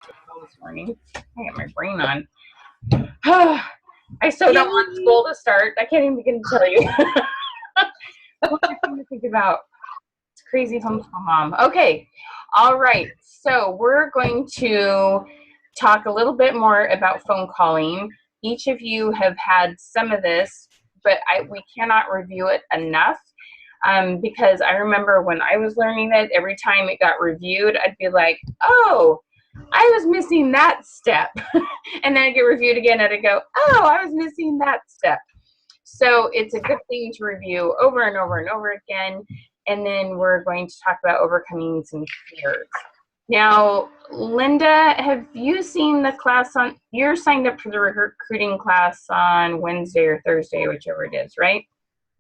This morning. I got my brain on. I so don't want school to start. I can't even begin to tell you. What am I trying to think about? It's crazy homeschool mom. Okay. All right. So we're going to talk a little bit more about phone calling. Each of you have had some of this, but we cannot review it enough. Because I remember when I was learning it, every time it got reviewed, I'd be like, oh, I was missing that step. And then I'd get reviewed again and I'd go, oh, I was missing that step. So it's a good thing to review over and over and over again. And then we're going to talk about overcoming some fears. Now, Linda, have you seen the class on, you're signed up for the recruiting class on Wednesday or Thursday, whichever it is, right?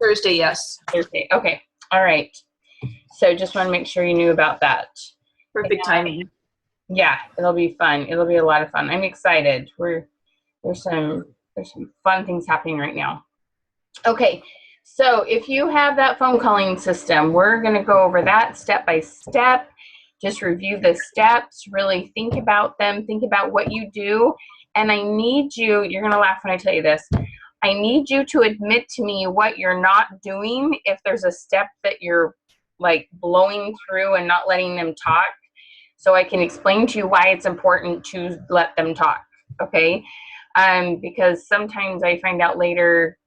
Thursday, yes. Thursday. Okay. All right. So just want to make sure you knew about that. Perfect timing. Yeah, it'll be fun. It'll be a lot of fun. I'm excited. There's some fun things happening right now. Okay. So if you have that phone calling system, we're going to go over that step by step. Just review the steps, really think about them, think about what you do. And I need you, you're going to laugh when I tell you this, I need you to admit to me what you're not doing if there's a step that you're like blowing through and not letting them talk, so I can explain to you why it's important to let them talk, okay? Because sometimes I find out later,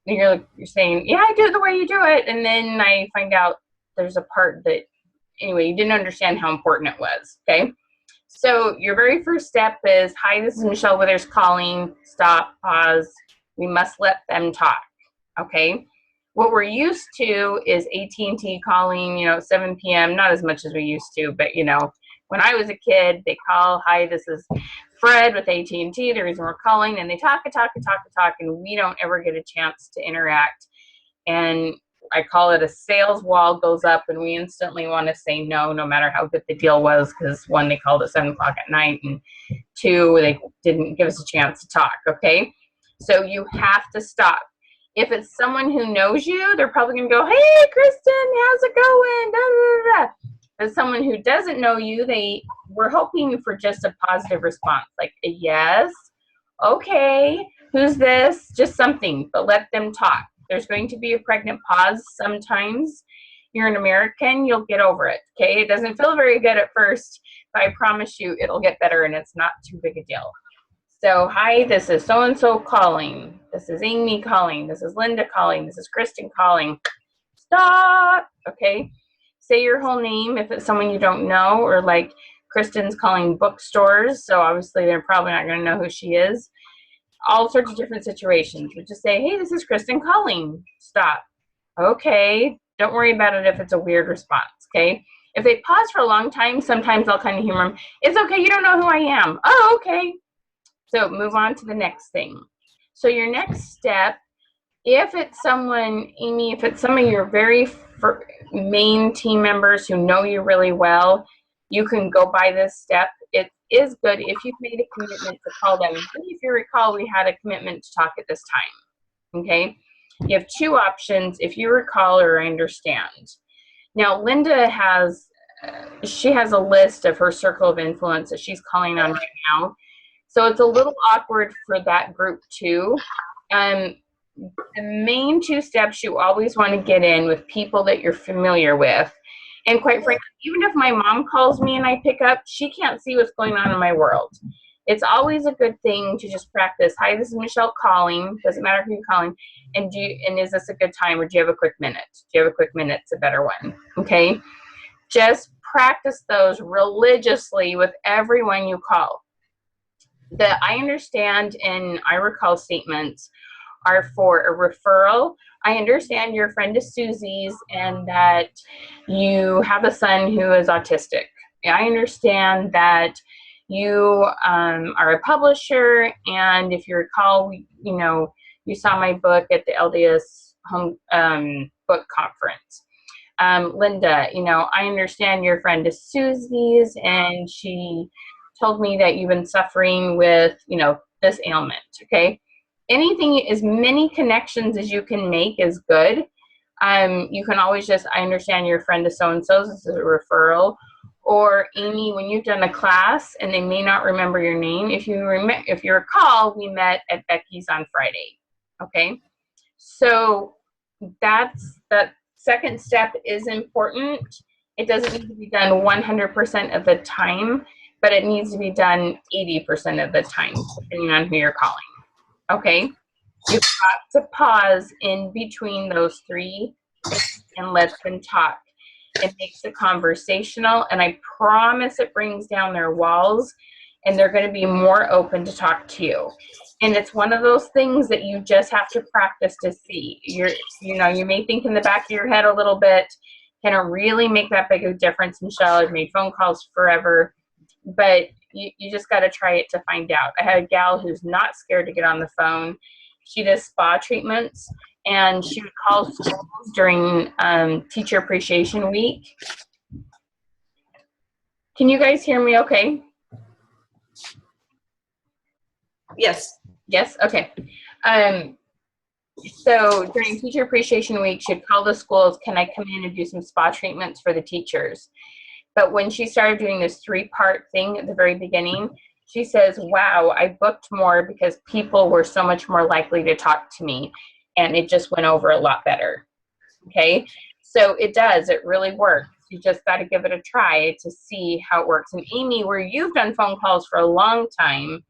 you're saying, yeah, I do it the way you do it, and then I find out there's a part that, anyway, you didn't understand how important it was, okay? So your very first step is, hi, this is Michelle Withers calling, stop, pause. We must let them talk, okay? What we're used to is AT&T calling, 7 p.m., not as much as we used to, but, when I was a kid, they call, hi, this is Fred with AT&T, the reason we're calling, and they talk, and we don't ever get a chance to interact. And I call it a sales wall goes up, and we instantly want to say no matter how good the deal was, because one, they called at 7 o'clock at night, and two, they didn't give us a chance to talk, okay? So you have to stop. If it's someone who knows you, they're probably going to go, hey, Kristen, how's it going? Da, da, da, da. But someone who doesn't know you, we're hoping for just a positive response, like a yes, okay, who's this? Just something, but let them talk. There's going to be a pregnant pause sometimes. You're an American, you'll get over it, okay? It doesn't feel very good at first, but I promise you it'll get better, and it's not too big a deal. So, hi, this is so-and-so calling. This is Amy calling. This is Linda calling. This is Kristen calling. Stop, okay? Say your whole name if it's someone you don't know, or like Kristen's calling bookstores, so obviously they're probably not going to know who she is. All sorts of different situations. But just say, hey, this is Kristen calling. Stop. Okay. Don't worry about it if it's a weird response, okay? If they pause for a long time, sometimes I'll kind of humor them. It's okay, you don't know who I am. Oh, okay. So move on to the next thing. So your next step, if it's someone, Amy, if it's some of your very main team members who know you really well, you can go by this step. It is good if you've made a commitment to call them. If you recall, we had a commitment to talk at this time, okay? You have two options, if you recall or understand. Now, Linda has a list of her circle of influence that she's calling on right now. So it's a little awkward for that group too. The main two steps you always want to get in with people that you're familiar with. And quite frankly, even if my mom calls me and I pick up, she can't see what's going on in my world. It's always a good thing to just practice. Hi, this is Michelle calling. Doesn't matter who you're calling. And is this a good time, or do you have a quick minute? Do you have a quick minute? It's a better one. Okay? Just practice those religiously with everyone you call. The I understand and I recall statements are for a referral. I understand your friend is Susie's and that you have a son who is autistic. I understand that you are a publisher, and if you recall, you saw my book at the LDS home book conference. Linda, I understand your friend is Susie's, and she told me that you've been suffering with, this ailment, okay? Anything, as many connections as you can make is good. You can always just, I understand your friend is so-and-so, this is a referral. Or Amy, when you've done a class and they may not remember your name, if you recall, we met at Becky's on Friday. Okay, so that second step is important. It doesn't need to be done 100% of the time, but it needs to be done 80% of the time, depending on who you're calling. Okay, you've got to pause in between those three and let them talk. It makes it conversational, and I promise it brings down their walls, and they're going to be more open to talk to you. And it's one of those things that you just have to practice to see. You may think in the back of your head a little bit, can it really make that big of a difference? Michelle, I've made phone calls forever, but you just got to try it to find out. I had a gal who's not scared to get on the phone. She does spa treatments, and she would call schools during Teacher Appreciation Week. Can you guys hear me okay? Yes. Yes? Okay. So during Teacher Appreciation Week, she'd call the schools, can I come in and do some spa treatments for the teachers? But when she started doing this 3-part thing at the very beginning, she says, wow, I booked more because people were so much more likely to talk to me, and it just went over a lot better. Okay, so it really works. You just got to give it a try to see how it works. And Amy, where you've done phone calls for a long time,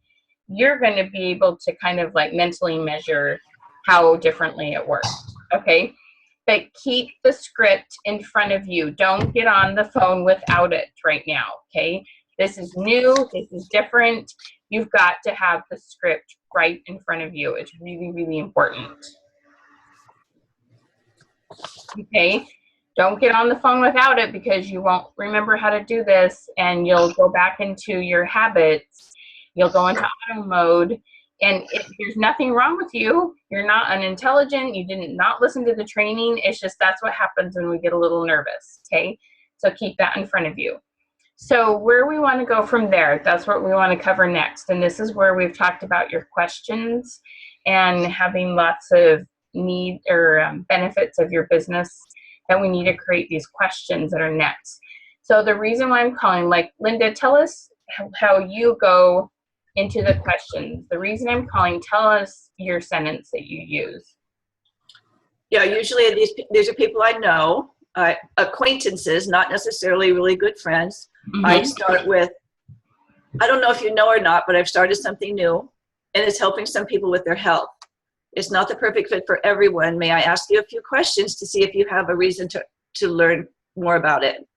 you're going to be able to kind of like mentally measure how differently it works. Okay, but keep the script in front of you. Don't get on the phone without it right now. Okay, this is new, this is different. You've got to have the script right in front of you. It's really, really important. Okay, don't get on the phone without it, because you won't remember how to do this, and you'll go back into your habits. You'll go into auto mode, and there's nothing wrong with you. You're not unintelligent. You didn't not listen to the training. It's just that's what happens when we get a little nervous. Okay, so keep that in front of you. So where we want to go from there, that's what we want to cover next. And this is where we've talked about your questions and having lots of need or benefits of your business, that we need to create these questions that are next. So the reason why I'm calling, like Linda, tell us how you go into the questions. The reason I'm calling, tell us your sentence that you use. Yeah, usually these are people I know, acquaintances, not necessarily really good friends. Mm-hmm. I start with, I don't know if you know or not, but I've started something new, and it's helping some people with their health. It's not the perfect fit for everyone. May I ask you a few questions to see if you have a reason to learn more about it?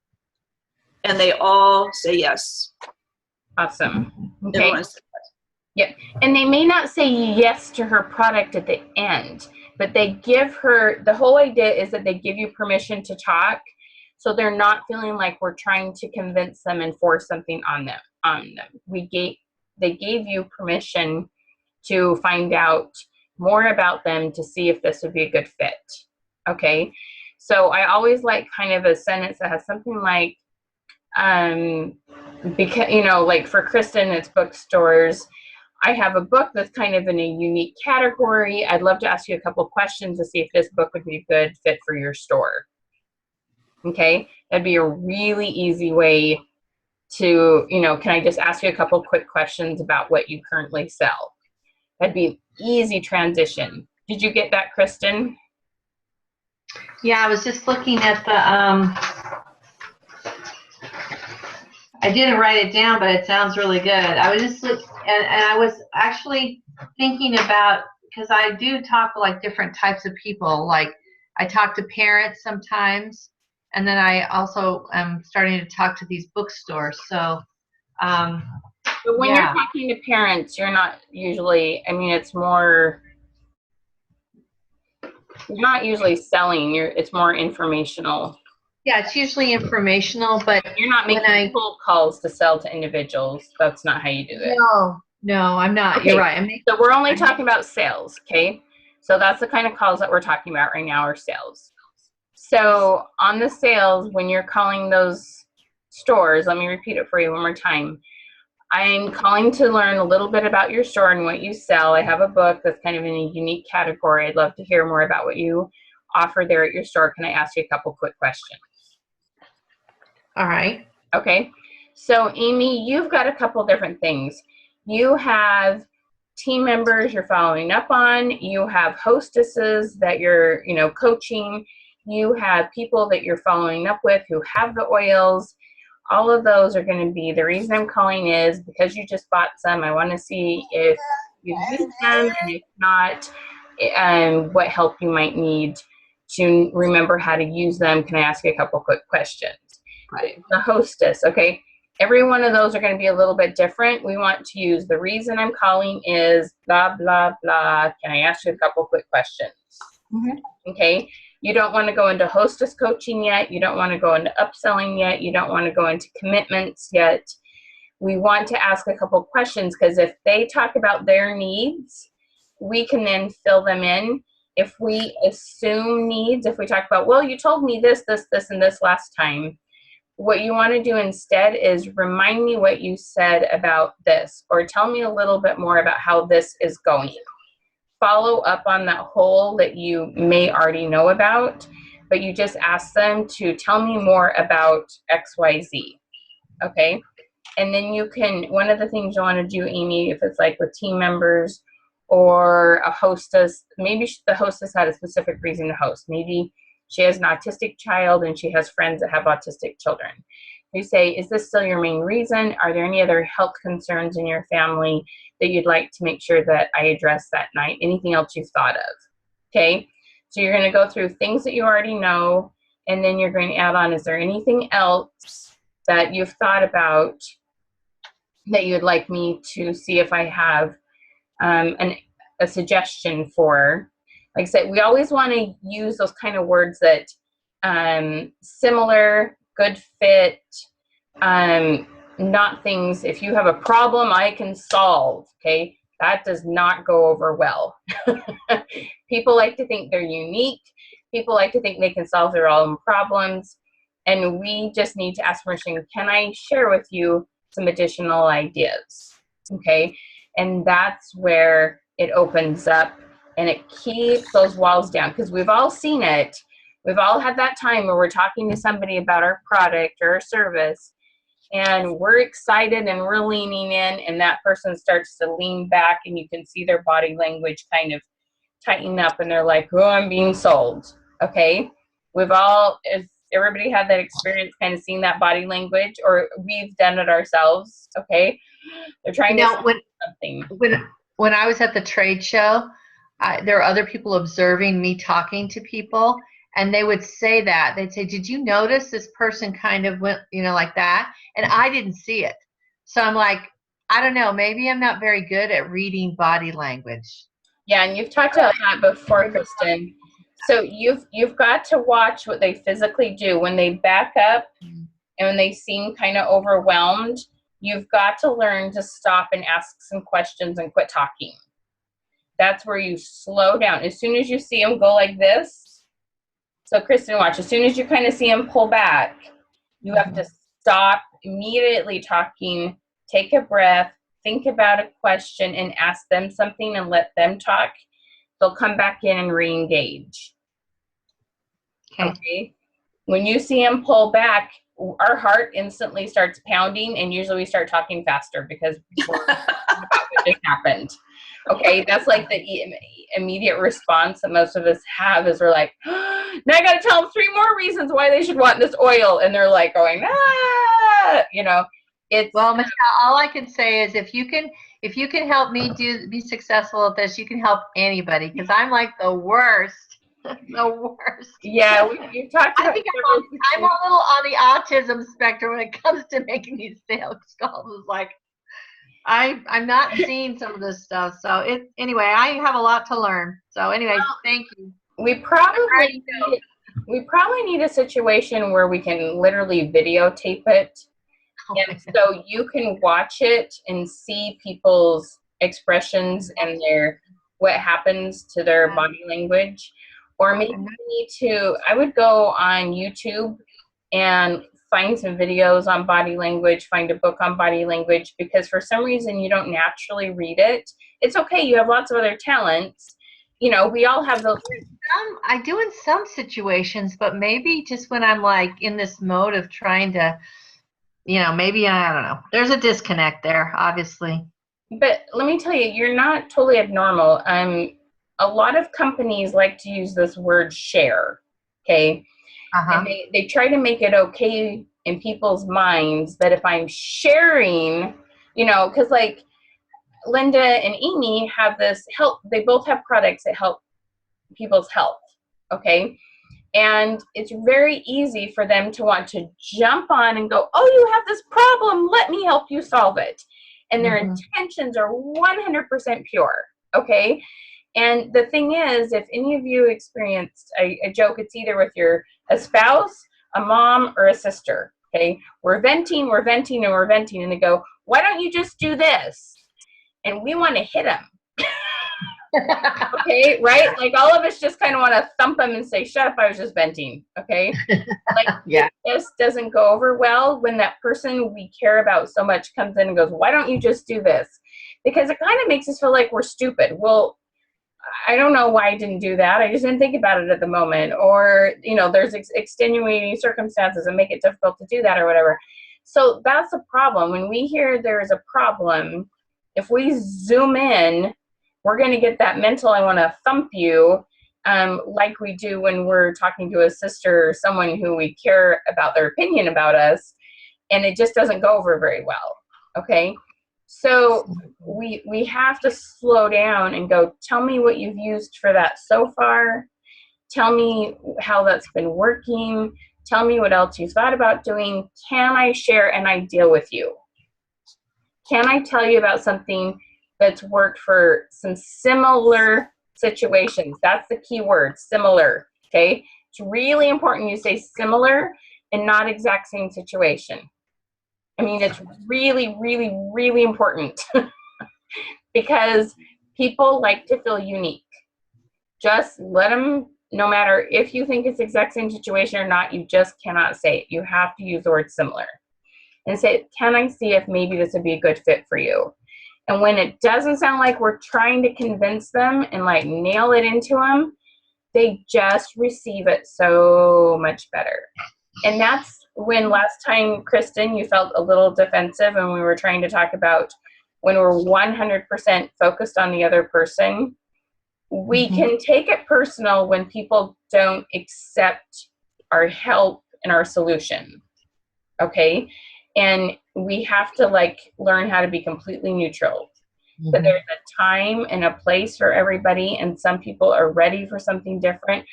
And they all say yes. Awesome. Okay. Yeah. And they may not say yes to her product at the end, but they give her, the whole idea is that they give you permission to talk, so they're not feeling like we're trying to convince them and force something on them. They gave you permission to find out more about them, to see if this would be a good fit. Okay, so I always like kind of a sentence that has something like, because like for Kristen, it's bookstores. I have a book that's kind of in a unique category. I'd love to ask you a couple questions to see if this book would be a good fit for your store. Okay, that'd be a really easy way to, can I just ask you a couple quick questions about what you currently sell? That'd be an easy transition. Did you get that, Kristen? Yeah, I was just looking at the, I didn't write it down, but it sounds really good. I was just looking, and I was actually thinking about, because I do talk to like different types of people. Like I talk to parents sometimes, and then I also am starting to talk to these bookstores. So, but when you're talking to parents, you're not usually, it's more, you're not usually selling, it's more informational. Yeah, it's usually informational, but you're not making cold calls to sell to individuals. That's not how you do it. No, I'm not. Okay. You're right. So we're only talking about sales, okay? So that's the kind of calls that we're talking about right now, are sales. So on the sales, when you're calling those stores, let me repeat it for you one more time. I'm calling to learn a little bit about your store and what you sell. I have a book that's kind of in a unique category. I'd love to hear more about what you offer there at your store. Can I ask you a couple quick questions? All right. Okay. So Amy, you've got a couple different things. You have team members you're following up on. You have hostesses that you're, coaching. You have people that you're following up with who have the oils. All of those are going to be, the reason I'm calling is because you just bought some. I want to see if you've used them, and if not, what help you might need to remember how to use them. Can I ask you a couple quick questions? Right. The hostess, okay? Every one of those are going to be a little bit different. We want to use the reason I'm calling is blah, blah, blah. Can I ask you a couple quick questions? Okay? You don't want to go into hostess coaching yet. You don't want to go into upselling yet. You don't want to go into commitments yet. We want to ask a couple questions because if they talk about their needs, we can then fill them in. If we assume needs, if we talk about, well, you told me this, this, this, and this last time, what you want to do instead is remind me what you said about this, or tell me a little bit more about how this is going. Follow up on that hole that you may already know about, but you just ask them to tell me more about XYZ. Okay? And then you can, one of the things you want to do, Amy, if it's like with team members or a hostess, maybe the hostess had a specific reason to host. Maybe she has an autistic child and she has friends that have autistic children. You say, is this still your main reason? Are there any other health concerns in your family that you'd like to make sure that I address that night? Anything else you've thought of? Okay, so you're going to go through things that you already know, and then you're going to add on, is there anything else that you've thought about that you'd like me to see if I have a suggestion for? Like I said, we always want to use those kind of words that similar, good fit, not things, if you have a problem I can solve, okay? That does not go over well. People like to think they're unique. People like to think they can solve their own problems. And we just need to ask permission, can I share with you some additional ideas? Okay? And that's where it opens up and it keeps those walls down, because we've all seen it. We've all had that time where we're talking to somebody about our product or our service, and we're excited and we're leaning in, and that person starts to lean back, and you can see their body language kind of tighten up, and they're like, oh, I'm being sold. Okay? We've all, if everybody had that experience, kind of seeing that body language, or we've done it ourselves. Okay? They're trying to sell something. When I was at the trade show, there were other people observing me talking to people, and they would say that. They'd say, did you notice this person kind of went, like that? And I didn't see it. So I'm like, I don't know, maybe I'm not very good at reading body language. Yeah, and you've talked about that before, Kristen. So you've got to watch what they physically do. When they back up and when they seem kind of overwhelmed, you've got to learn to stop and ask some questions and quit talking. That's where you slow down. As soon as you see them go like this, so Kristen, watch, as soon as you kind of see them pull back, you have to stop immediately talking, take a breath, think about a question, and ask them something and let them talk. They'll come back in and re-engage. Okay? When you see them pull back, our heart instantly starts pounding, and usually we start talking faster because we're about what just happened. Okay, that's like the immediate response that most of us have is we're like, oh, now I got to tell them 3 more reasons why they should want this oil, and they're like going, it's well, Michelle, all I can say is if you can help me be successful at this, you can help anybody, because I'm like the worst. The worst. Yeah, you've talked about. I think I'm a little on the autism spectrum when it comes to making these sales calls. It's like I'm not seeing some of this stuff. So anyway, I have a lot to learn. So anyway, thank you. We probably need a situation where we can literally videotape it. And so you can watch it and see people's expressions and what happens to their body language. Or maybe I would go on YouTube and find some videos on body language, find a book on body language, because for some reason you don't naturally read it. It's okay. You have lots of other talents. We all have those. I do in some situations, but maybe just when I'm like in this mode of trying to maybe, I don't know. There's a disconnect there, obviously. But let me tell you, you're not totally abnormal. A lot of companies like to use this word share, okay? Uh-huh. And they try to make it okay in people's minds that if I'm sharing, because like Linda and Amy have this help, they both have products that help people's health, okay? And it's very easy for them to want to jump on and go, oh, you have this problem, let me help you solve it. And their intentions are 100% pure, okay? And the thing is, if any of you experienced a joke, it's either with a spouse, a mom, or a sister, okay? We're venting, and they go, why don't you just do this? And we want to hit them. Okay, right? Like all of us just kind of want to thump them and say, shut up, I was just venting, okay? Like, Yeah. it just doesn't go over well when that person we care about so much comes in and goes, why don't you just do this? Because it kind of makes us feel like we're stupid. Well, I don't know why I didn't do that. I just didn't think about it at the moment. Or, there's extenuating circumstances that make it difficult to do that or whatever. So that's a problem. When we hear there is a problem, if we zoom in, we're going to get that mental, I want to thump you, like we do when we're talking to a sister or someone who we care about their opinion about us, and it just doesn't go over very well, okay? So we have to slow down and go, tell me what you've used for that so far. Tell me how that's been working. Tell me what else you thought about doing. Can I share an idea with you? Can I tell you about something that's worked for some similar situations? That's the key word, similar, okay? It's really important you say similar and not exact same situation. I mean, it's really, really, really important because people like to feel unique. Just let them, no matter if you think it's exact same situation or not, you just cannot say it. You have to use the word similar and say, can I see if maybe this would be a good fit for you? And when it doesn't sound like we're trying to convince them and like nail it into them, they just receive it so much better. And that's when last time, Kristen, you felt a little defensive and we were trying to talk about when we're 100% focused on the other person. We can take it personal when people don't accept our help and our solution, okay? And we have to learn how to be completely neutral. But there's a time and a place for everybody, and some people are ready for something different.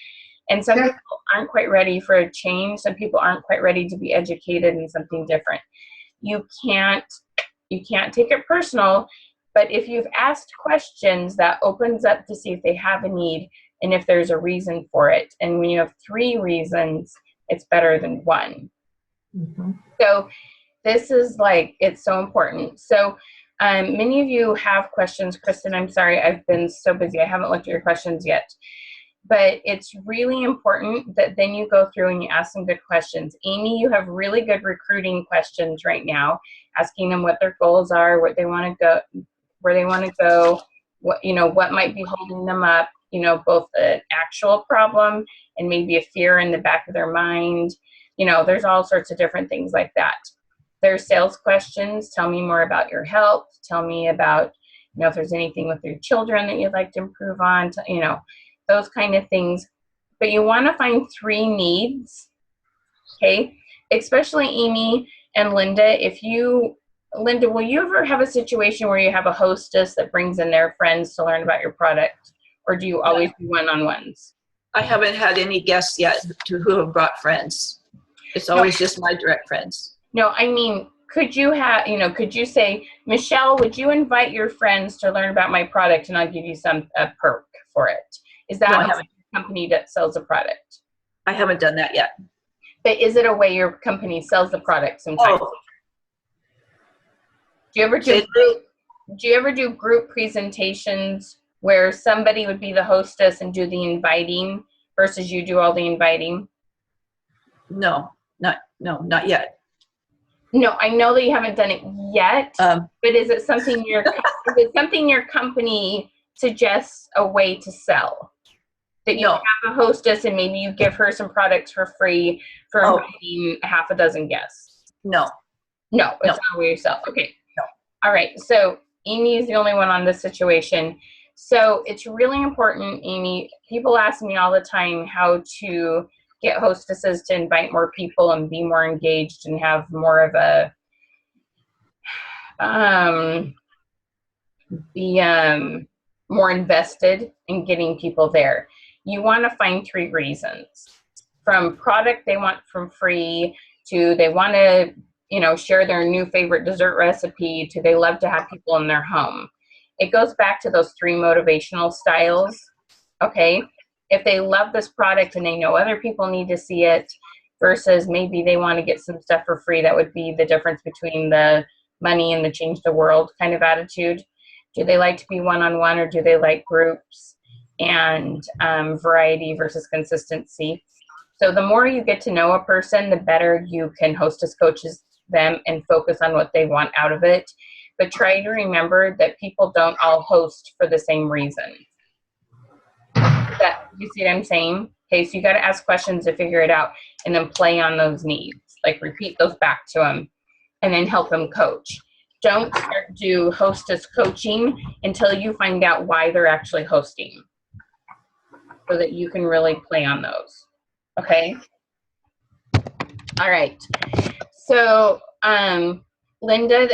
And some people aren't quite ready for a change. Some people aren't quite ready to be educated in something different. You can't take it personal, but if you've asked questions, that opens up to see if they have a need and if there's a reason for it. And when you have 3 reasons, it's better than 1. So this is it's so important. So many of you have questions. Kristen, I'm sorry, I've been so busy. I haven't looked at your questions yet. But it's really important that then you go through and you ask some good questions. Amy, you have really good recruiting questions right now, asking them what their goals are, what they want to go, where they want to go, what might be holding them up, both an actual problem and maybe a fear in the back of their mind. There's all sorts of different things like that. There's sales questions. Tell me more about your health. Tell me about, if there's anything with your children that you'd like to improve on, those kind of things. But you want to find 3 needs, okay? Especially Amy and Linda. Linda, will you ever have a situation where you have a hostess that brings in their friends to learn about your product? Or do you always do one-on-ones? I haven't had any guests yet who have brought friends. It's always just my direct friends. No, I mean, could you say, Michelle, would you invite your friends to learn about my product and I'll give you a perk for it? Is that a company that sells a product? I haven't done that yet. But is it a way your company sells the product sometimes? Oh. Do you ever do group presentations where somebody would be the hostess and do the inviting versus you do all the inviting? No, not yet. No, I know that you haven't done it yet, but is it something your company suggests a way to sell? That you have a hostess and maybe you give her some products for free for inviting half a dozen guests? No. No, it's No. not weigh yourself. Okay. No. All right. So Amy is the only one on this situation. So it's really important, Amy. People ask me all the time how to get hostesses to invite more people and be more engaged and have more of a be more invested in getting people there. You want to find 3 reasons. From product they want from free, to they want to, share their new favorite dessert recipe, to they love to have people in their home. It goes back to those 3 motivational styles. Okay. If they love this product and they know other people need to see it, versus maybe they want to get some stuff for free, that would be the difference between the money and the change the world kind of attitude. Do they like to be one-on-one, or do they like groups and variety versus consistency? So the more you get to know a person, the better you can hostess coaches them and focus on what they want out of it. But try to remember that people don't all host for the same reason. You see what I'm saying? Okay, so you got to ask questions to figure it out, and then play on those needs. Like, repeat those back to them, and then help them coach. Don't do hostess coaching until you find out why they're actually hosting, so that you can really play on those. Okay? All right. So, Linda,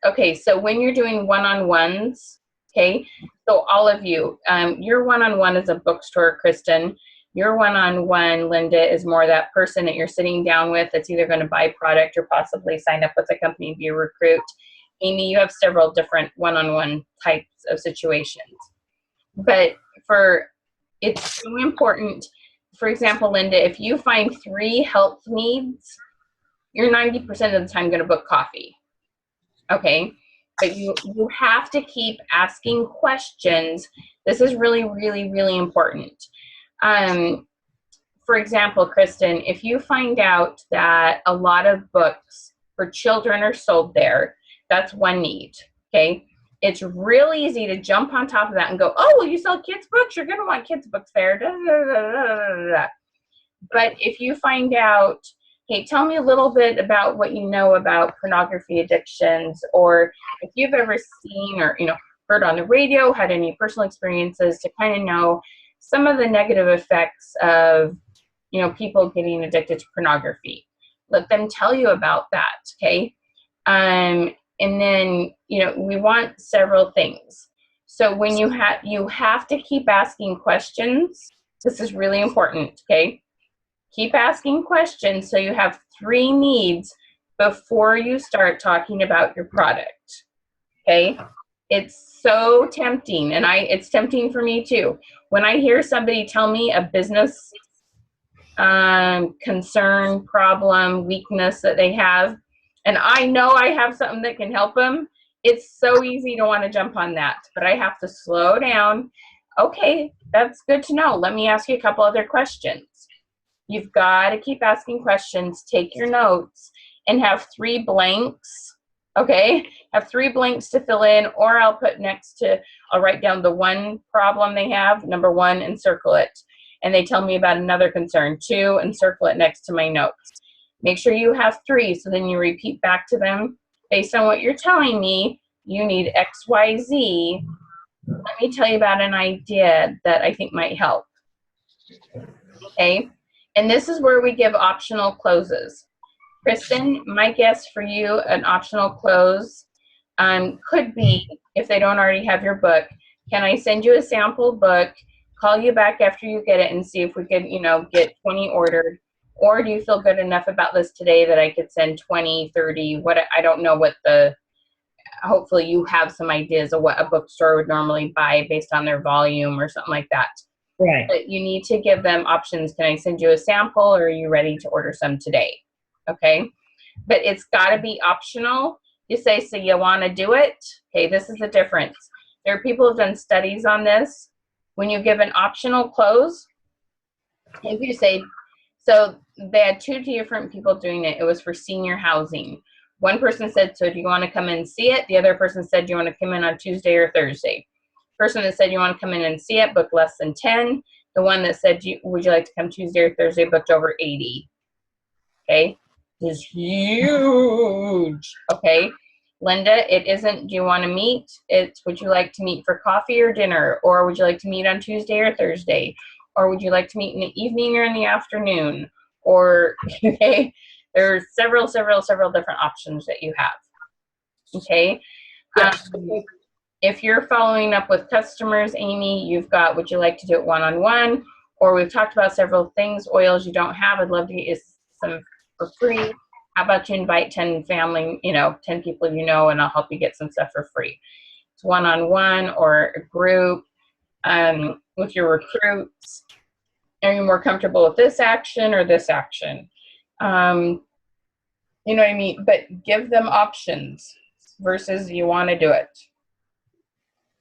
okay, so when you're doing one-on-ones, okay, so all of you, your one-on-one is a bookstore, Kristen. Your one-on-one, Linda, is more that person that you're sitting down with that's either going to buy product or possibly sign up with a company to be a recruit. Amy, you have several different one-on-one types of situations. But it's so important. For example, Linda, if you find 3 health needs, you're 90% of the time going to book coffee. Okay? But you have to keep asking questions. This is really, really, really important. For example, Kristen, if you find out that a lot of books for children are sold there, that's one need, okay? It's real easy to jump on top of that and go, oh, well, you sell kids' books, you're going to want kids' books there. Da, da, da, da, da. But if you find out, hey, tell me a little bit about what you know about pornography addictions, or if you've ever seen or heard on the radio, had any personal experiences to kind of know some of the negative effects of people getting addicted to pornography. Let them tell you about that, okay? And then we want several things. So when you have to keep asking questions. This is really important, okay? Keep asking questions so you have 3 needs before you start talking about your product, okay? It's so tempting, and it's tempting for me too. When I hear somebody tell me a business concern, problem, weakness that they have, and I know I have something that can help them, it's so easy to want to jump on that. But I have to slow down. Okay, that's good to know. Let me ask you a couple other questions. You've got to keep asking questions, take your notes, and have 3 blanks, okay? Have 3 blanks to fill in, or I'll write down the one problem they have, number 1, and circle it. And they tell me about another concern, 2, and circle it next to my notes. Make sure you have 3, so then you repeat back to them. Based on what you're telling me, you need X, Y, Z. Let me tell you about an idea that I think might help, okay? And this is where we give optional closes. Kristen, my guess for you, an optional close could be, if they don't already have your book, can I send you a sample book, call you back after you get it, and see if we could, get 20 ordered? Or do you feel good enough about this today that I could send 20, 30, I don't know what hopefully you have some ideas of what a bookstore would normally buy based on their volume or something like that. Right. But you need to give them options. Can I send you a sample, or are you ready to order some today? Okay. But it's got to be optional. You say, so you want to do it? Okay, this is the difference. There are people who've done studies on this. When you give an optional close, if you say, so they had 2 different people doing it. It was for senior housing. One person said, so do you want to come in and see it? The other person said, do you want to come in on Tuesday or Thursday? Person that said you want to come in and see it booked less than 10. The one that said would you like to come Tuesday or Thursday booked over 80. Okay, is huge. Okay. Linda, it isn't, do you want to meet? It's, would you like to meet for coffee or dinner? Or would you like to meet on Tuesday or Thursday? Or would you like to meet in the evening or in the afternoon? Or, okay, there's several different options that you have. Okay. Yes. If you're following up with customers, Amy, you've got, would you like to do it one-on-one? Or we've talked about several things, oils you don't have. I'd love to get you some for free. How about you invite 10 family, 10 people you know, and I'll help you get some stuff for free. It's one-on-one or a group with your recruits. Are you more comfortable with this action or this action? You know what I mean? But give them options versus you want to do it.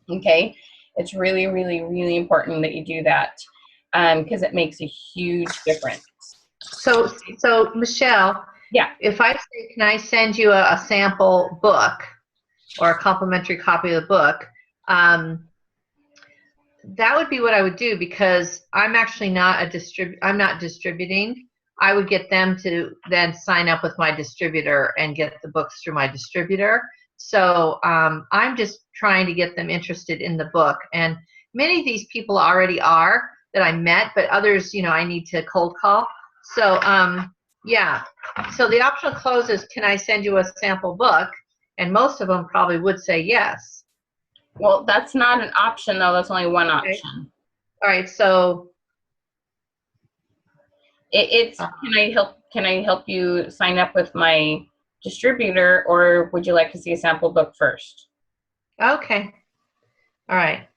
Okay? It's really, really, really important that you do that because it makes a huge difference. So Michelle, yeah. If I say, can I send you a sample book or a complimentary copy of the book? That would be what I would do because I'm actually not I'm not distributing. I would get them to then sign up with my distributor and get the books through my distributor. So I'm just trying to get them interested in the book. And many of these people already are that I met, but others, I need to cold call. So yeah. So the optional close is, can I send you a sample book? And most of them probably would say yes. Well, that's not an option, though. That's only one option. Okay. All right. So it's can I help you sign up with my distributor, or would you like to see a sample book first? Okay. All right.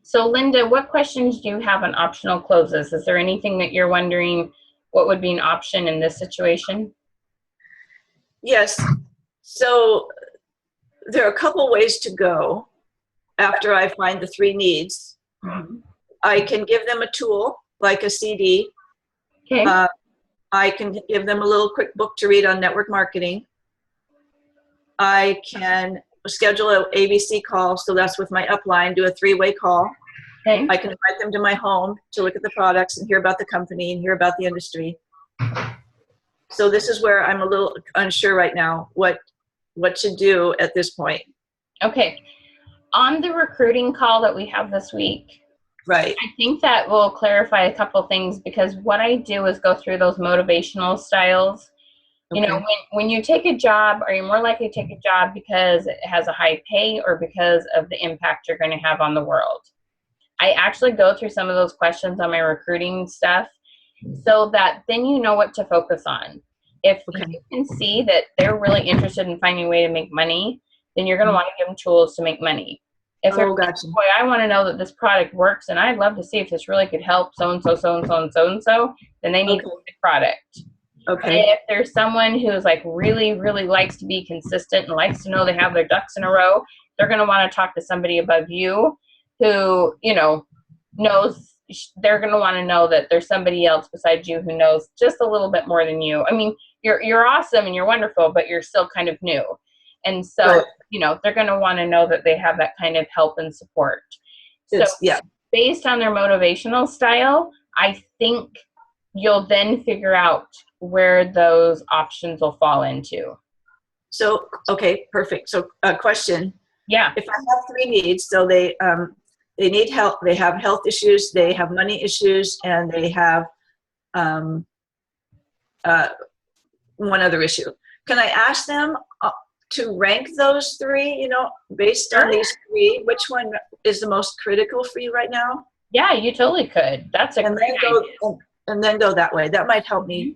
So, Linda, what questions do you have on optional closes? Is there anything that you're wondering what would be an option in this situation? Yes. So there are a couple ways to go after I find the 3 needs. Mm-hmm. I can give them a tool like a CD. Okay. I can give them a little quick book to read on network marketing. I can schedule an ABC call, so that's with my upline, do a 3-way call. Okay. I can invite them to my home to look at the products and hear about the company and hear about the industry. So this is where I'm a little unsure right now what to do at this point. Okay. On the recruiting call that we have this week, right, I think that will clarify a couple things because what I do is go through those motivational styles. okay. When you take a job, are you more likely to take a job because it has a high pay or because of the impact you're going to have on the world? I actually go through some of those questions on my recruiting stuff so that then you know what to focus on. If you can see that they're really interested in finding a way to make money, then you're going to want to give them tools to make money. If they're like, boy, I want to know that this product works and I'd love to see if this really could help so-and-so, so-and-so, and so-and-so, then they need the product. Okay. And if there's someone who's like really, really likes to be consistent and likes to know they have their ducks in a row, they're going to want to talk to somebody above you who, knows, they're going to want to know that there's somebody else besides you who knows just a little bit more than you. I mean, you're awesome and you're wonderful, but you're still kind of new. And so, they're going to want to know that they have that kind of help and support. So based on their motivational style, I think you'll then figure out where those options will fall into. So, okay, perfect. So question. Yeah. If I have 3 needs, so they need help, they have health issues, they have money issues, and they have one other issue. Can I ask them to rank those 3, based on these 3, which one is the most critical for you right now? Yeah, you totally could. That's a great idea. And then go that way. That might help me.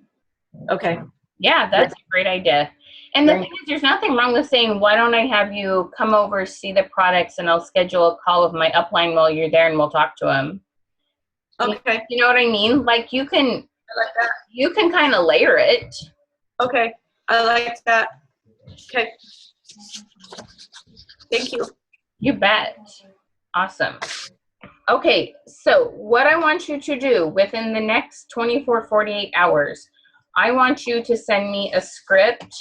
Okay. Yeah, that's a great idea. And the thing is, there's nothing wrong with saying, why don't I have you come over, see the products, and I'll schedule a call with my upline while you're there and we'll talk to them. Okay. You know what I mean? Like you can, I like that. You can kind of layer it. Okay. I like that. Okay. Thank you. You bet. Awesome. Okay, so what I want you to do within the next 48 hours, I want you to send me a script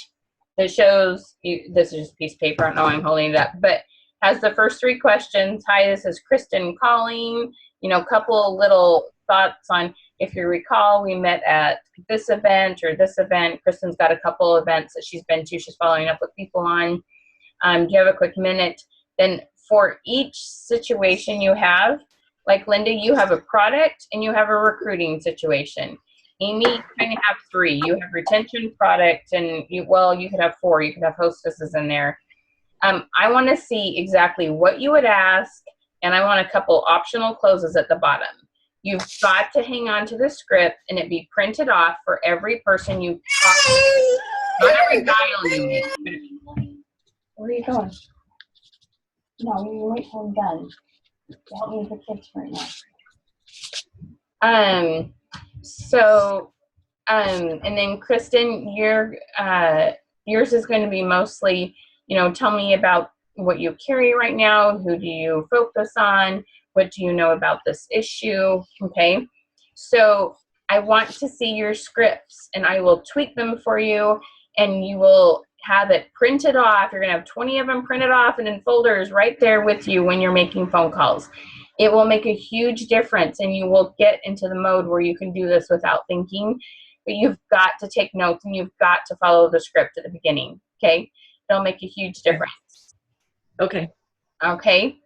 that shows you, this is just a piece of paper, I don't know why I'm holding it up, but has the first 3 questions. Hi, this is Kristen calling. You know, a couple little thoughts on, if you recall, we met at this event or this event. Kristen's got a couple events that she's been to. She's following up with people on. Do you have a quick minute? Then for each situation you have, like Linda, you have a product and you have a recruiting situation. Amy, you kind of have 3. You have retention, product, and you could have 4. You could have hostesses in there. I want to see exactly what you would ask, and I want a couple optional closes at the bottom. You've got to hang on to the script and it be printed off for every person you talk to. Not every dial you make. Where are you going? No, you wait till I'm done. Help me with the kids right now. And then Kristen, yours is going to be mostly, you know, tell me about what you carry right now. Who do you focus on? What do you know about this issue? Okay. So I want to see your scripts and I will tweak them for you, and you will have it printed off. You're going to have 20 of them printed off and in folders right there with you when you're making phone calls. It will make a huge difference, and you will get into the mode where you can do this without thinking. But you've got to take notes and you've got to follow the script at the beginning. Okay. It'll make a huge difference. Okay. Okay.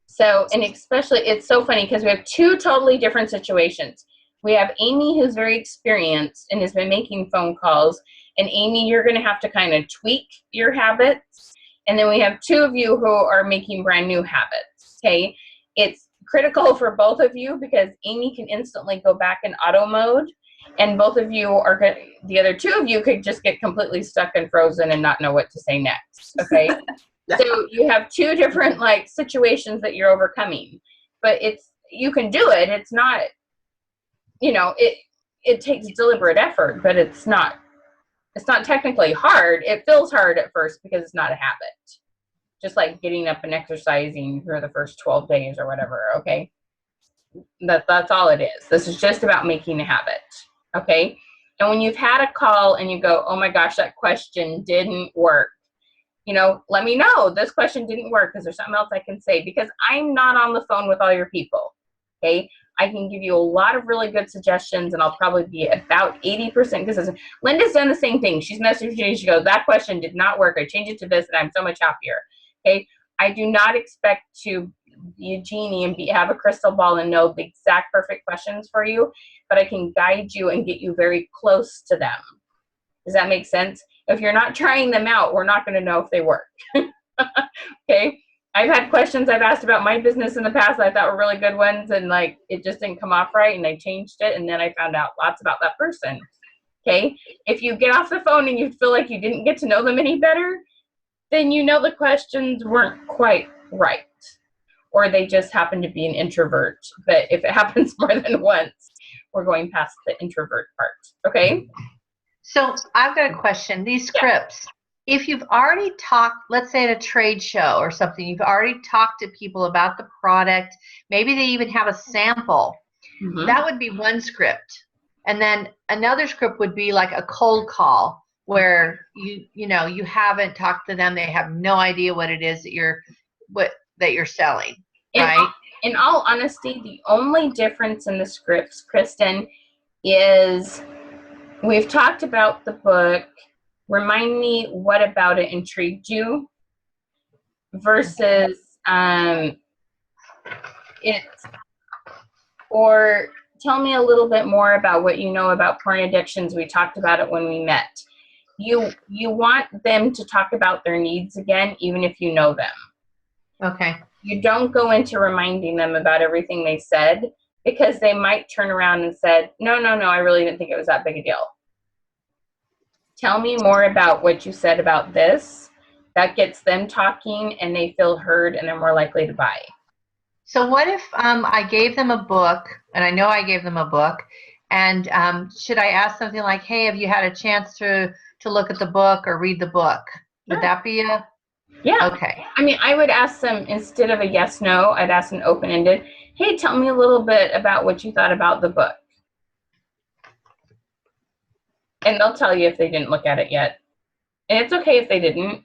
So, and especially, it's so funny because we have 2 totally different situations. We have Amy, who's very experienced and has been making phone calls. And Amy, you're going to have to kind of tweak your habits. And then we have 2 of you who are making brand new habits. Okay. It's critical for both of you because Amy can instantly go back in auto mode. And both of you are good. The other 2 of you could just get completely stuck and frozen and not know what to say next. Okay. So you have 2 different like situations that you're overcoming, but you can do it. It's not, you know, it takes deliberate effort, but it's not technically hard. It feels hard at first because it's not a habit. Just like getting up and exercising for the first 12 days or whatever. Okay. That's all it is. This is just about making a habit. Okay. And when you've had a call and you go, oh my gosh, that question didn't work. You know, let me know this question didn't work. Is there something else I can say? Because I'm not on the phone with all your people. Okay. I can give you a lot of really good suggestions, and I'll probably be about 80% because Linda's done the same thing. She's messaged me. She goes, that question did not work. I changed it to this and I'm so much happier. Okay. I do not expect to be a genie and have a crystal ball and know the exact perfect questions for you, but I can guide you and get you very close to them. Does that make sense? If you're not trying them out, we're not going to know if they work. Okay. I've had questions I've asked about my business in the past that I thought were really good ones, and like it just didn't come off right, and I changed it, and then I found out lots about that person. Okay. If you get off the phone and you feel like you didn't get to know them any better, then you know the questions weren't quite right, or they just happen to be an introvert. But if it happens more than once, we're going past the introvert part. Okay. So I've got a question. These scripts, if you've already talked, let's say at a trade show or something, you've already talked to people about the product, maybe they even have a sample, that would be one script. And then another script would be like a cold call where you haven't talked to them, they have no idea what it is that you're selling, right? In all honesty, the only difference in the scripts, Kristen, is we've talked about the book. Remind me what about it intrigued you versus or tell me a little bit more about what you know about porn addictions. We talked about it when we met. You want them to talk about their needs again, even if you know them. Okay. You don't go into reminding them about everything they said, because they might turn around and said, no, I really didn't think it was that big a deal. Tell me more about what you said about this. That gets them talking and they feel heard and they're more likely to buy. So what if I gave them a book, and I know I gave them a book, and should I ask something like, hey, have you had a chance to look at the book or read the book? Would that be a... Yeah. Okay. I mean, I would ask them, instead of a yes, no, I'd ask an open-ended, hey, tell me a little bit about what you thought about the book. And they'll tell you if they didn't look at it yet. And it's okay if they didn't.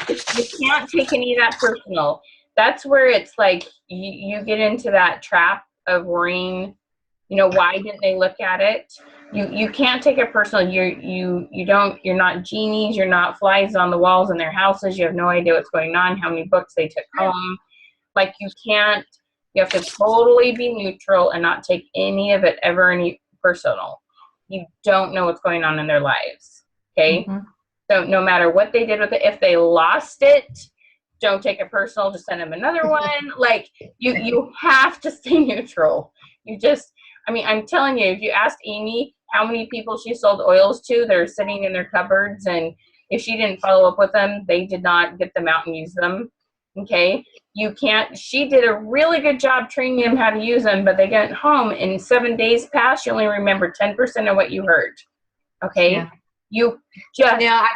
You can't take any of that personal. That's where it's like you get into that trap of worrying, why didn't they look at it? You can't take it personal. You're not genies, you're not flies on the walls in their houses. You have no idea what's going on, how many books they took home. Like you have to totally be neutral and not take any of it ever any personal. You don't know what's going on in their lives. Okay? Mm-hmm. So no matter what they did with it, if they lost it, don't take it personal, just send them another one. Like you have to stay neutral. I'm telling you, if you asked Amy how many people she sold oils to, they're sitting in their cupboards, and if she didn't follow up with them, they did not get them out and use them. Okay? She did a really good job training them how to use them, but they got home and 7 days passed, you only remember 10% of what you heard. Okay? Yeah. You just... Now,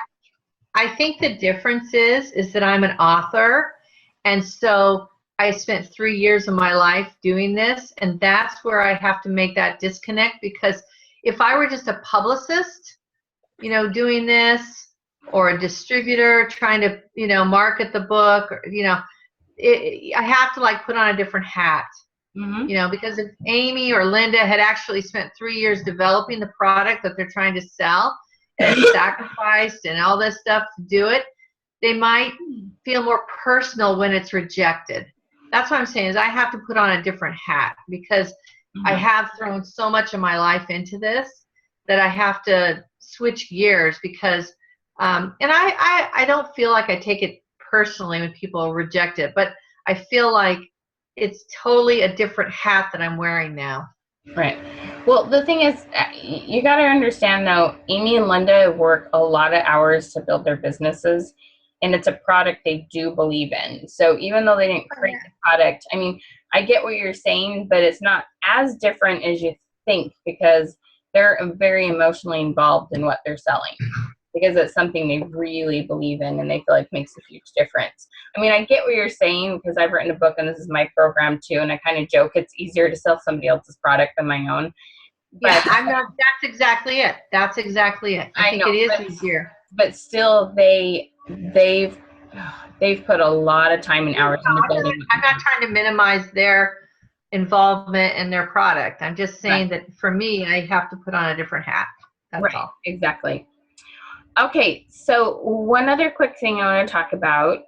I think the difference is that I'm an author, and so I spent 3 years of my life doing this, and that's where I have to make that disconnect, because if I were just a publicist, doing this, or a distributor trying to, market the book, I have to put on a different hat, because if Amy or Linda had actually spent 3 years developing the product that they're trying to sell and sacrificed and all this stuff to do it, they might feel more personal when it's rejected. That's what I'm saying, is I have to put on a different hat, because I have thrown so much of my life into this that I have to switch gears, because and I don't feel like I take it personally when people reject it, but I feel like it's totally a different hat that I'm wearing now. Right. Well, the thing is, you got to understand, though, Amy and Linda work a lot of hours to build their businesses, and it's a product they do believe in. So even though they didn't create the product, I get what you're saying, but it's not as different as you think, because they're very emotionally involved in what they're selling, because it's something they really believe in and they feel like makes a huge difference. I get what you're saying, because I've written a book and this is my program too, and I kind of joke it's easier to sell somebody else's product than my own. But that's exactly it. That's exactly it. I think it is easier. But still, they've put a lot of time and hours into building. I'm not trying to minimize their involvement in their product. I'm just saying that for me, I have to put on a different hat. That's all. Exactly. Okay, so one other quick thing I want to talk about,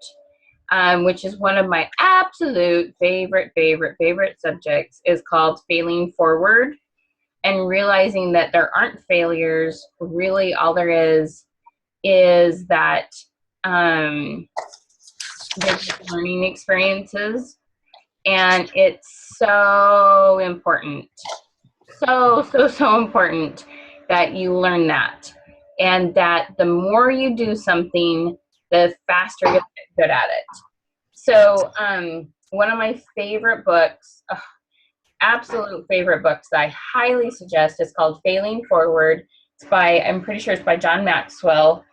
which is one of my absolute favorite subjects, is called Failing Forward, and realizing that there aren't failures. Really, all there is that there's learning experiences, and it's so important, so important that you learn that. And that the more you do something, the faster you get good at it. So one of my favorite books, absolute favorite books that I highly suggest, is called Failing Forward. I'm pretty sure it's by John Maxwell.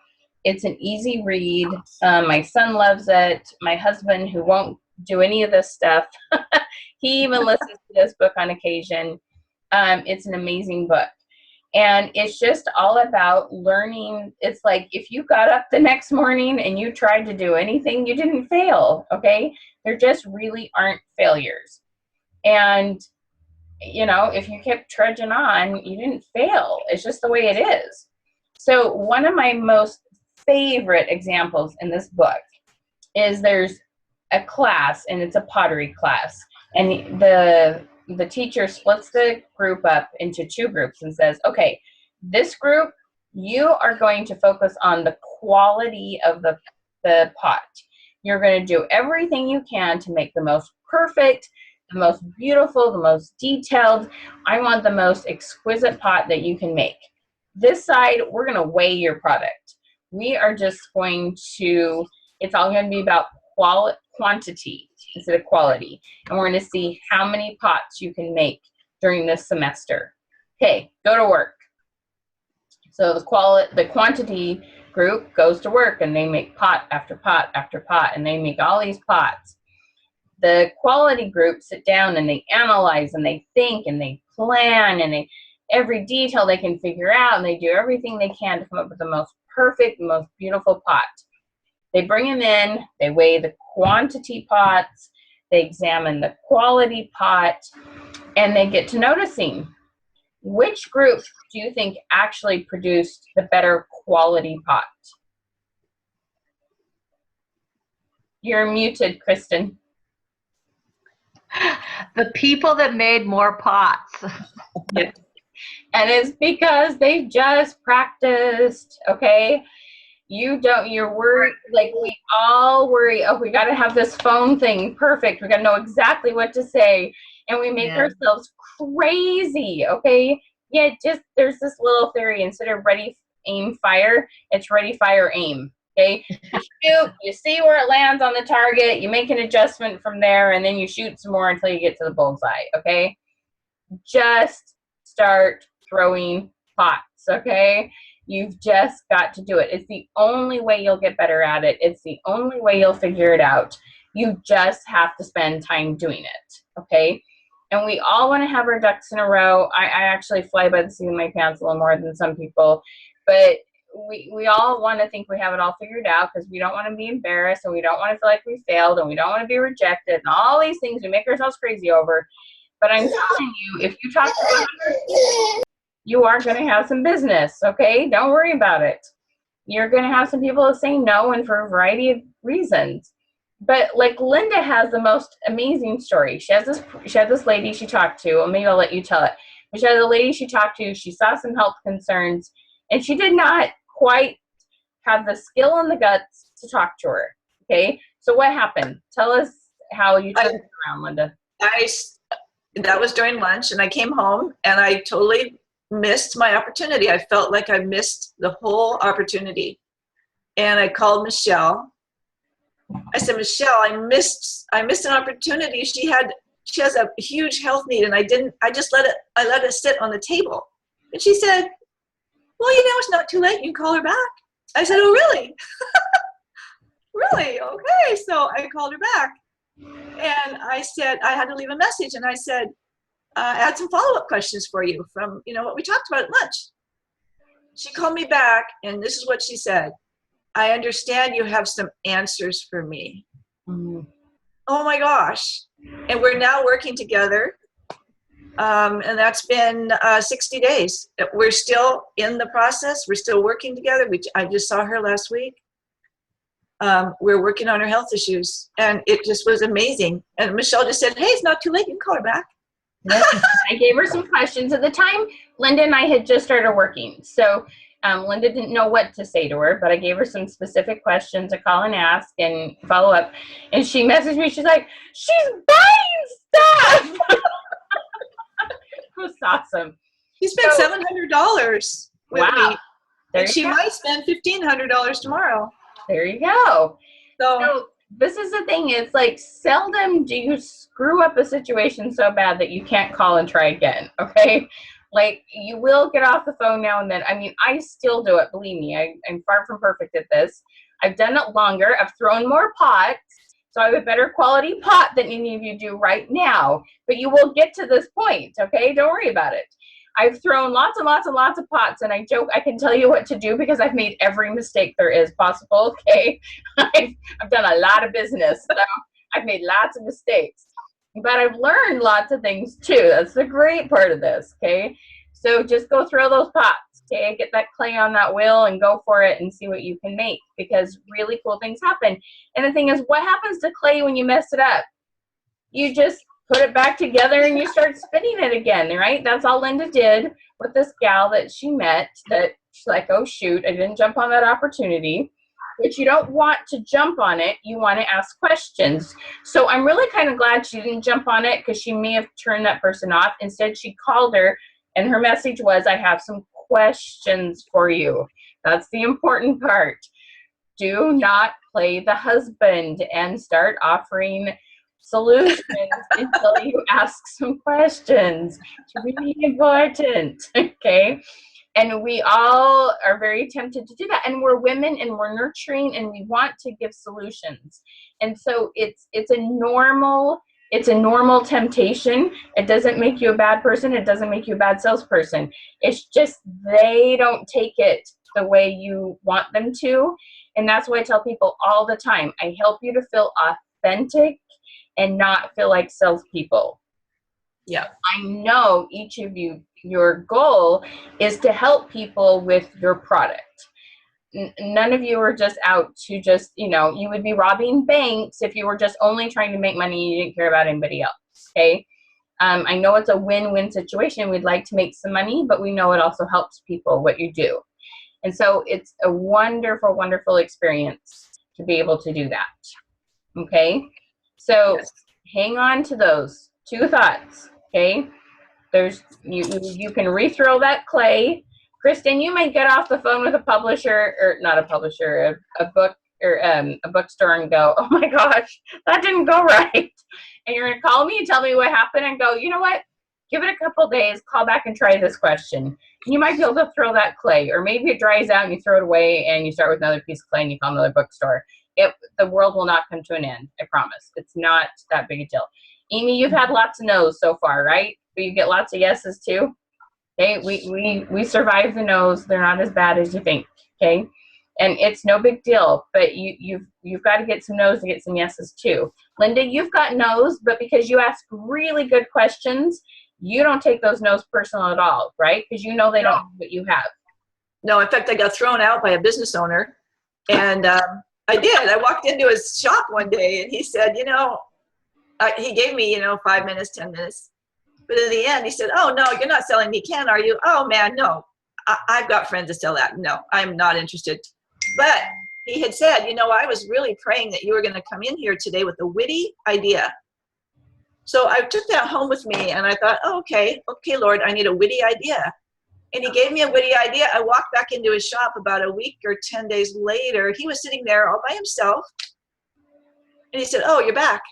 It's an easy read. My son loves it. My husband, who won't do any of this stuff, he even listens to this book on occasion. It's an amazing book. And it's just all about learning. It's like if you got up the next morning and you tried to do anything, you didn't fail, okay? There just really aren't failures. And, if you kept trudging on, you didn't fail. It's just the way it is. So one of my most favorite examples in this book is there's a class, and it's a pottery class. And the teacher splits the group up into two groups and says, okay, this group, you are going to focus on the quality of the pot. You're going to do everything you can to make the most perfect, the most beautiful, the most detailed. I want the most exquisite pot that you can make. This side, we're going to weigh your product. We are just going to, it's all going to be about quantity instead of quality. And we're going to see how many pots you can make during this semester. Okay, go to work. So the quantity group goes to work, and they make pot after pot after pot, and they make all these pots. The quality group sit down and they analyze and they think and they plan, and every detail they can figure out, and they do everything they can to come up with the most perfect, most beautiful pot. They bring them in, they weigh the quantity pots, they examine the quality pot, and they get to noticing which group do you think actually produced the better quality pot? You're muted, Kristen. The people that made more pots. Yes. And it's because they just practiced, okay? You're worried, like we all worry, oh, we got to have this phone thing perfect. We got to know exactly what to say. And we make ourselves crazy, okay? Yeah, there's this little theory. Instead of ready, aim, fire, it's ready, fire, aim, okay? You shoot, you see where it lands on the target, you make an adjustment from there, and then you shoot some more until you get to the bullseye, okay? Just start throwing pots, okay? You've just got to do it. It's the only way you'll get better at it. It's the only way you'll figure it out. You just have to spend time doing it, okay? And we all want to have our ducks in a row. I actually fly by the seat of my pants a little more than some people, but we all want to think we have it all figured out because we don't want to be embarrassed and we don't want to feel like we failed and we don't want to be rejected and all these things we make ourselves crazy over. But I'm telling you, if you talk to others, you are going to have some business, okay? Don't worry about it. You're going to have some people that say no, and for a variety of reasons. But like Linda has the most amazing story. She had this lady she talked to, and maybe I'll let you tell it. But she had a lady she talked to, she saw some health concerns, and she did not quite have the skill and the guts to talk to her, okay? So what happened? Tell us how you turned it around, Linda. That was during lunch, and I came home, and I totally missed my opportunity. I felt like I missed the whole opportunity. And I called Michelle. I said, Michelle, I missed an opportunity. She has a huge health need, and I just let it sit on the table. And she said, well, it's not too late. You can call her back. I said, oh, really? Really? Okay. So I called her back, and I said, I had to leave a message, and I said, I had some follow-up questions for you from, what we talked about at lunch. She called me back, and this is what she said. I understand you have some answers for me. Mm-hmm. Oh my gosh. And we're now working together. And that's been 60 days. We're still in the process. We're still working together. I just saw her last week. We're working on her health issues, and it just was amazing. And Michelle just said, hey, it's not too late. You can call her back. Yep. I gave her some questions. At the time, Linda and I had just started working. So Linda didn't know what to say to her, but I gave her some specific questions to call and ask and follow up. And she messaged me. She's like, she's buying stuff. It was awesome. She spent $700 with me. And she might spend $1,500 tomorrow. There you go. So this is the thing. It's like seldom do you screw up a situation so bad that you can't call and try again, okay? Like, you will get off the phone now and then. I mean, I still do it. Believe me, I'm far from perfect at this. I've done it longer. I've thrown more pots. So I have a better quality pot than any of you do right now. But you will get to this point, okay? Don't worry about it. I've thrown lots and lots and lots of pots, and I joke I can tell you what to do because I've made every mistake there is possible, okay? I've done a lot of business, so I've made lots of mistakes. But I've learned lots of things too. That's the great part of this, okay? So just go throw those pots, okay? Get that clay on that wheel and go for it and see what you can make, because really cool things happen. And the thing is, what happens to clay when you mess it up? You just put it back together and you start spinning it again, right? That's all Linda did with this gal that she met, that she's like, oh shoot, I didn't jump on that opportunity. But you don't want to jump on it. You want to ask questions. So I'm really kind of glad she didn't jump on it, because she may have turned that person off. Instead, she called her, and her message was, I have some questions for you. That's the important part. Do not play the husband and start offering solutions until you ask some questions. It's really important, okay? And we all are very tempted to do that. And we're women, and we're nurturing, and we want to give solutions. And so it's a normal temptation. It doesn't make you a bad person. It doesn't make you a bad salesperson. It's just they don't take it the way you want them to. And that's what I tell people all the time. I help you to feel authentic and not feel like salespeople. Yeah. I know each of you, your goal is to help people with your product. None of you are just out to just, you would be robbing banks if you were just only trying to make money and you didn't care about anybody else. Okay. I know it's a win-win situation. We'd like to make some money, but we know it also helps people what you do. And so it's a wonderful, wonderful experience to be able to do that. Okay. So Yes. hang on to those 2 thoughts. Okay. You can rethrow that clay. Kristen, you might get off the phone with a publisher, or not a publisher, a book or a bookstore, and go, "Oh my gosh, that didn't go right." And you're gonna call me and tell me what happened, and go, "You know what? Give it a couple days. Call back and try this question." And you might be able to throw that clay, or maybe it dries out and you throw it away, and you start with another piece of clay and you call another bookstore. The world will not come to an end. I promise. It's not that big a deal. Amy, you've had lots of no's so far, right? But you get lots of yeses too. Okay, we survive the no's. They're not as bad as you think. Okay, and it's no big deal. But you've got to get some no's to get some yeses too. Linda, you've got no's, but because you ask really good questions, you don't take those no's personal at all, right? Because you know they don't have what you have. No, in fact, I got thrown out by a business owner, and I did. I walked into his shop one day, and he said, he gave me, 5 minutes, 10 minutes. But in the end, he said, "Oh, no, you're not selling me Ken, are you? Oh, man, no. I've got friends that sell that. No, I'm not interested." But he had said, "I was really praying that you were going to come in here today with a witty idea." So I took that home with me, and I thought, "Oh, okay, Lord, I need a witty idea." And he gave me a witty idea. I walked back into his shop about a week or 10 days later. He was sitting there all by himself. And he said, "Oh, you're back."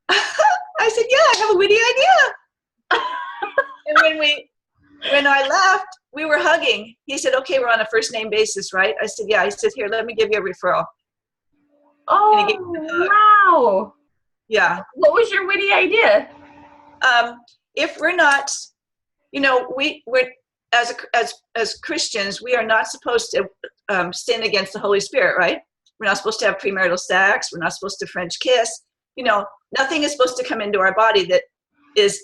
I said, "Yeah, I have a witty idea." And when I left, we were hugging. He said, "Okay, we're on a first name basis, right?" I said, "Yeah." He said, "Here, let me give you a referral." And he gave me a hug. Wow. Yeah. What was your witty idea? If we're not, we're as Christians, we are not supposed to sin against the Holy Spirit, right? We're not supposed to have premarital sex. We're not supposed to French kiss. Nothing is supposed to come into our body that is,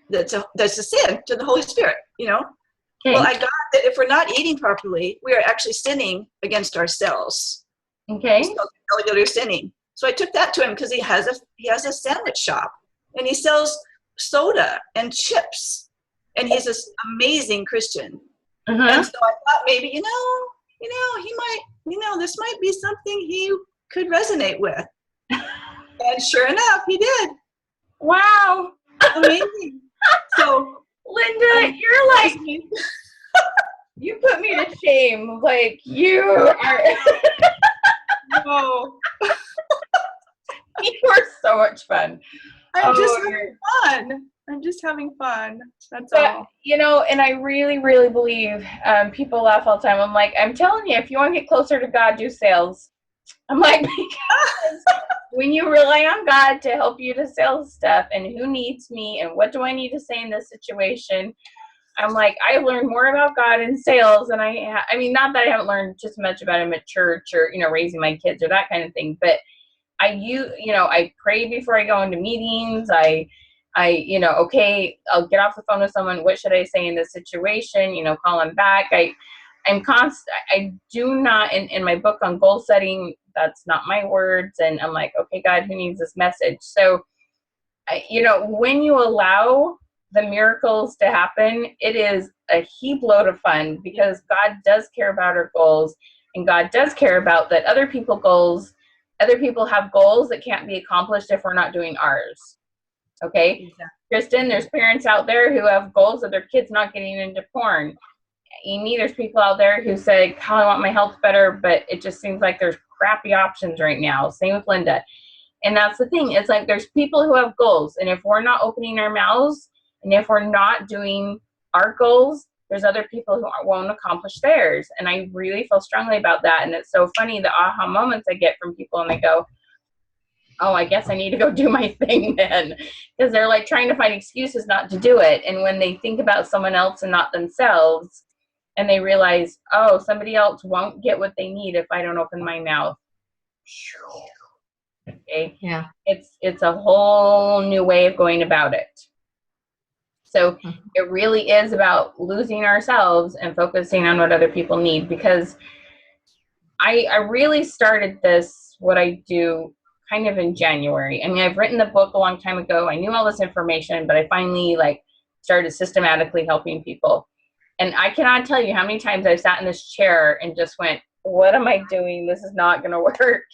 that's a sin to the Holy Spirit, Okay. Well, I got that if we're not eating properly, we are actually sinning against ourselves. Okay. So you're sinning. So I took that to him because he has a sandwich shop, and he sells soda and chips, and he's this amazing Christian. Uh-huh. And so I thought maybe, he might, this might be something he could resonate with. And sure enough, he did. Wow. Amazing. So, Linda, you're like, you put me to shame. Like, you are, no, you are so much fun. I'm just you're- having fun. I'm just having fun. That's But, all. and I really, really believe people laugh all the time. I'm like, I'm telling you, if you want to get closer to God, do sales. I'm like, because when you rely on God to help you to sell stuff, and who needs me, and what do I need to say in this situation, I'm like, I learned more about God in sales than I mean, not that I haven't learned just much about him at church or, raising my kids or that kind of thing, but I pray before I go into meetings. Okay, I'll get off the phone with someone. What should I say in this situation? Call them back. I'm constant. I do not, in my book on goal setting, that's not my words. And I'm like, okay, God, who needs this message? So, when you allow the miracles to happen, it is a heap load of fun, because God does care about our goals, and God does care about that other people have goals that can't be accomplished if we're not doing ours. Okay. Exactly. Kristen, there's parents out there who have goals of their kids not getting into porn. Amy, there's people out there who say, "Oh, I want my health better," but it just seems like there's crappy options right now. Same with Linda. And that's the thing. It's like there's people who have goals, and if we're not opening our mouths, and if we're not doing our goals, there's other people who won't accomplish theirs. And I really feel strongly about that. And it's so funny, the aha moments I get from people, and they go, "Oh, I guess I need to go do my thing then," because they're like trying to find excuses not to do it. And when they think about someone else and not themselves, and they realize, oh, somebody else won't get what they need if I don't open my mouth. Okay. Yeah. It's a whole new way of going about it. So it really is about losing ourselves and focusing on what other people need, because I really started this, what I do, kind of in January. I mean, I've written the book a long time ago. I knew all this information, but I finally started systematically helping people. And I cannot tell you how many times I've sat in this chair and just went, what am I doing? This is not going to work.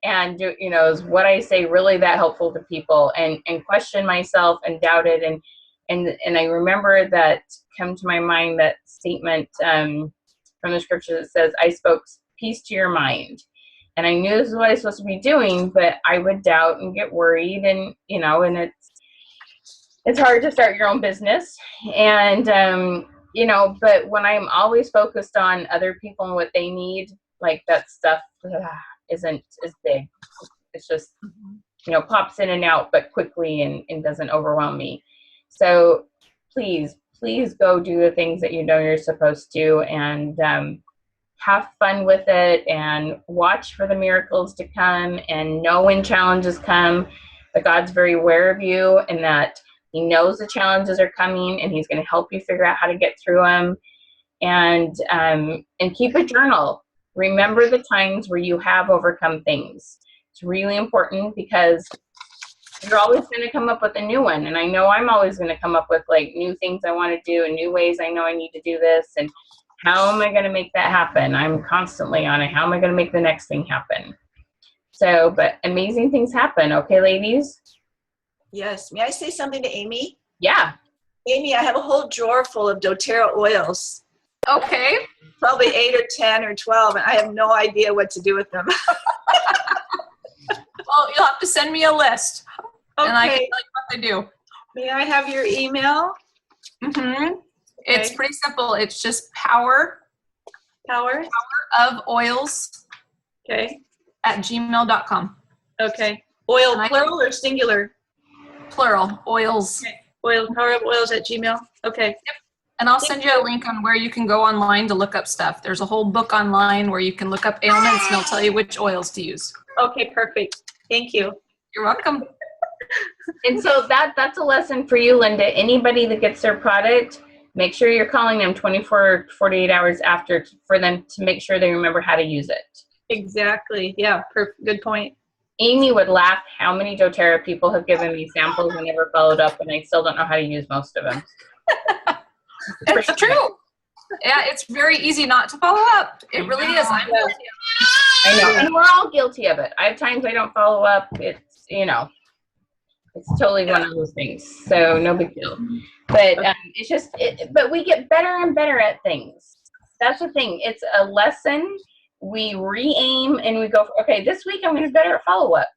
And, is what I say really that helpful to people? And question myself and doubted. And I remember that come to my mind, that statement from the scripture that says, I spoke peace to your mind. And I knew this is what I was supposed to be doing, but I would doubt and get worried. And, and it's hard to start your own business. And, but when I'm always focused on other people and what they need, that stuff isn't as big. It's just, pops in and out, but quickly and doesn't overwhelm me. So please go do the things that you're supposed to, and have fun with it, and watch for the miracles to come, and know when challenges come that God's very aware of you, and that he knows the challenges are coming, and he's going to help you figure out how to get through them. And keep a journal. Remember the times where you have overcome things. It's really important, because you're always going to come up with a new one. And I know I'm always going to come up with new things I want to do, and new ways I know I need to do this. And how am I going to make that happen? I'm constantly on it. How am I going to make the next thing happen? So, but amazing things happen. Okay, ladies? Yes. May I say something to Amy? Yeah. Amy, I have a whole drawer full of doTERRA oils. Okay. Probably 8 or 10 or 12, and I have no idea what to do with them. Well, you'll have to send me a list, and I can tell you what they do. May I have your email? It's pretty simple. It's just power of oils @gmail.com. Okay. Oil, And plural or singular? Plural, oils. Okay. Power of oils @gmail. Okay. Yep. And I'll send you a link on where you can go online to look up stuff. There's a whole book online where you can look up ailments, and they'll tell you which oils to use. Okay, perfect. Thank you. You're welcome. And so that's a lesson for you, Linda. Anybody that gets their product, make sure you're calling them 24, 48 hours after for them to make sure they remember how to use it. Exactly. Yeah, good point. Amy would laugh how many doTERRA people have given me samples and never followed up, and I still don't know how to use most of them. It's true. Yeah, it's very easy not to follow up. It really is. I'm guilty. I know, and we're all guilty of it. I have times I don't follow up. It's, it's totally one of those things. So no big deal. But it's just, but we get better and better at things. That's the thing. It's a lesson. We re-aim and we go, okay, this week I'm going to be better at follow-up.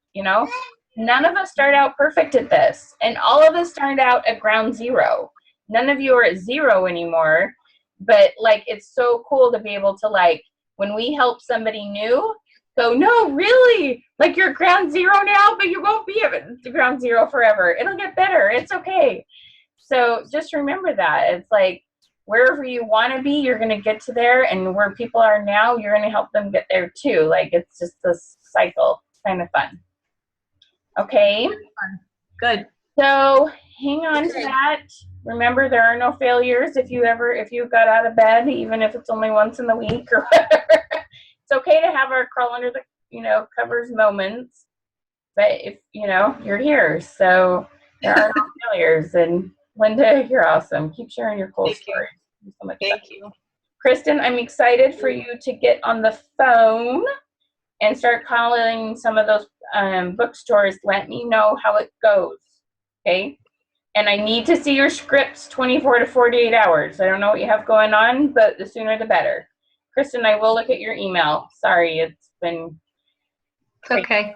None of us start out perfect at this. And all of us started out at ground zero. None of you are at zero anymore. But it's so cool to be able to when we help somebody new, go, no, really? You're at ground zero now, but you won't be at ground zero forever. It'll get better. It's okay. So just remember that. It's wherever you want to be, you're going to get to there. And where people are now, you're going to help them get there too. It's just this cycle. It's kind of fun. Okay. Good. So hang on to that. Remember, there are no failures if you got out of bed, even if it's only once in the week or whatever. It's okay to have our crawl under the, covers moments, but if, you're here. So there are no failures. And Linda, you're awesome. Keep sharing your cool stories. So much Thank fun. you. Kristen, I'm excited for you to get on the phone and start calling some of those bookstores. Let me know how it goes. Okay. And I need to see your scripts 24 to 48 hours. I don't know what you have going on, but the sooner the better. Kristen, I will look at your email. Sorry, it's been crazy. Okay.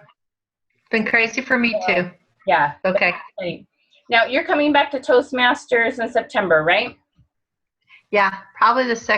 It's been crazy for me too. Yeah. Okay. Now, you're coming back to Toastmasters in September, right? Yeah, probably the second.